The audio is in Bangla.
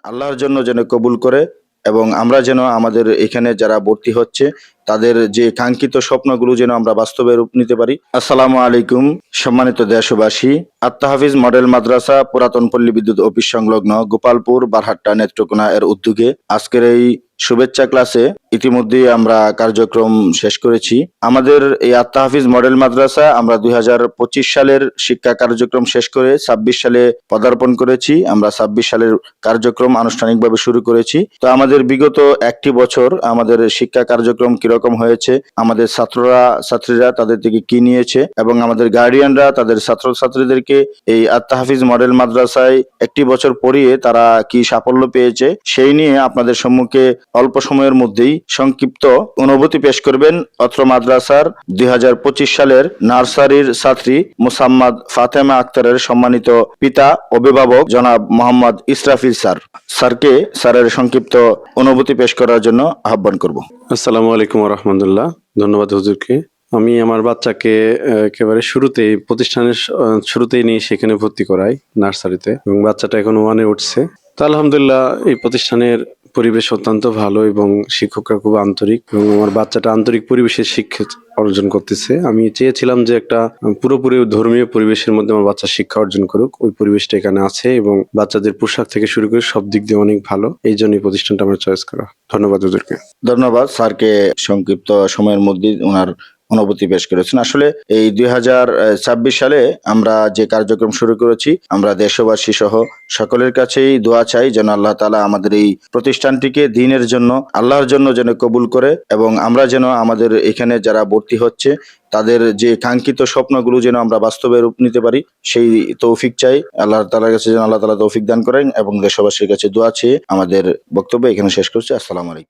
আল্লাহর জন্য যেন কবুল করে এবং আমরা যেন আমাদের এখানে যারা ভর্তি হচ্ছে তাদের যে কাঙ্ক্ষিত স্বপ্নগুলো যেন আমরা বাস্তবে রূপ নিতে পারি। আসসালামু আলাইকুম সম্মানিত দেশবাসী। আত্মাহাফিজ মডেল মাদ্রাসা পুরাতন পল্লী বিদ্যুৎ অফিস সংলগ্ন গোপালপুর বারহাট্টা নেত্রকোনা এর উদ্যোগে আজকের এই শুভেচ্ছা ক্লাসে ইতিমধ্যেই আমরা কার্যক্রম শেষ করেছি। আমাদের এই আত্মাহাফিজ মডেল মাদ্রাসা আমরা 2025 সালের শিক্ষা কার্যক্রম শেষ করে 26 সালে পদার্পণ করেছি। আমরা 26 সালের কার্যক্রম আনুষ্ঠানিকভাবে শুরু করেছি। তো আমাদের বিগত একটি বছর আমাদের শিক্ষা কার্যক্রম কিরকম হয়েছে, আমাদের ছাত্রীরা তাদের থেকে কি নিয়েছে এবং আমাদের গার্ডিয়ানরা তাদের ছাত্রছাত্রীদেরকে এই আত্মাহাফিজ মডেল মাদ্রাসায় একটি বছর পড়িয়ে তারা কি সাফল্য পেয়েছে সেই নিয়ে আপনাদের সম্মুখে অল্প সময়ের মধ্যেই সংক্ষিপ্ত অনুভূতি পেশ করবেন অত্র মাদ্রাসার 2025 সালের নার্সারির ছাত্রী মুসাম্মাদ ফাতেমা আক্তারের সম্মানিত পিতা অভিভাবক জনাব মোহাম্মদ ইসরাফিল স্যারকে স্যারের সংক্ষিপ্ত অনুভূতি পেশ করার জন্য আহ্বান করব। আসসালামু আলাইকুম ওয়া রাহমাতুল্লাহ। ধন্যবাদ হুজুরকে। আমি আমার বাচ্চাকে একেবারে প্রতিষ্ঠানের শুরুতেই নিয়ে সেখানে ভর্তি করাই নার্সারিতে, এবং বাচ্চাটা এখন 1-এ উঠছে। তো আলহামদুলিল্লাহ এই প্রতিষ্ঠানের পরিবেশ অত্যন্ত ভালো এবং শিক্ষকরা খুব আন্তরিক, এবং আমার বাচ্চাটা আন্তরিক পরিবেশের শিক্ষা অর্জন করতেছে। আমি চেয়েছিলাম যে একটা পুরোপুরি ধর্মীয় পরিবেশের মধ্যে আমার বাচ্চা শিক্ষা অর্জন করুক, ওই পরিবেশটা এখানে আছে এবং বাচ্চাদের পোশাক থেকে শুরু করে সব দিক দিয়ে অনেক ভালো। এই জন্য এই প্রতিষ্ঠানটা আমার চয়েস করা। ধন্যবাদ হুজুরকে। ধন্যবাদ স্যারকে সংক্ষিপ্ত সময়ের মধ্যে ওনার অনুভূতি পেশ করেছেন। আসলে এই 2026 সালে আমরা যে কার্যক্রম শুরু করেছি, আমরা দেশবাসী সহ সকলের কাছেই দোয়া চাই যেন আল্লাহ তাআলা আমাদের এই প্রতিষ্ঠানটিকে দ্বীনের জন্য আল্লাহর জন্য যেন কবুল করে এবং আমরা যেন আমাদের এখানে যারা ভর্তি হচ্ছে তাদের যে কাঙ্ক্ষিত স্বপ্নগুলো যেন আমরা বাস্তবে রূপ নিতে পারি সেই তৌফিক চাই। আল্লাহ তাআলার কাছে যেন আল্লাহ তাআলা তৌফিক দান করেন এবং দেশবাসীর কাছে দোয়া চেয়ে আমাদের বক্তব্য এখানে শেষ করছি। আসসালামু আলাইকুম।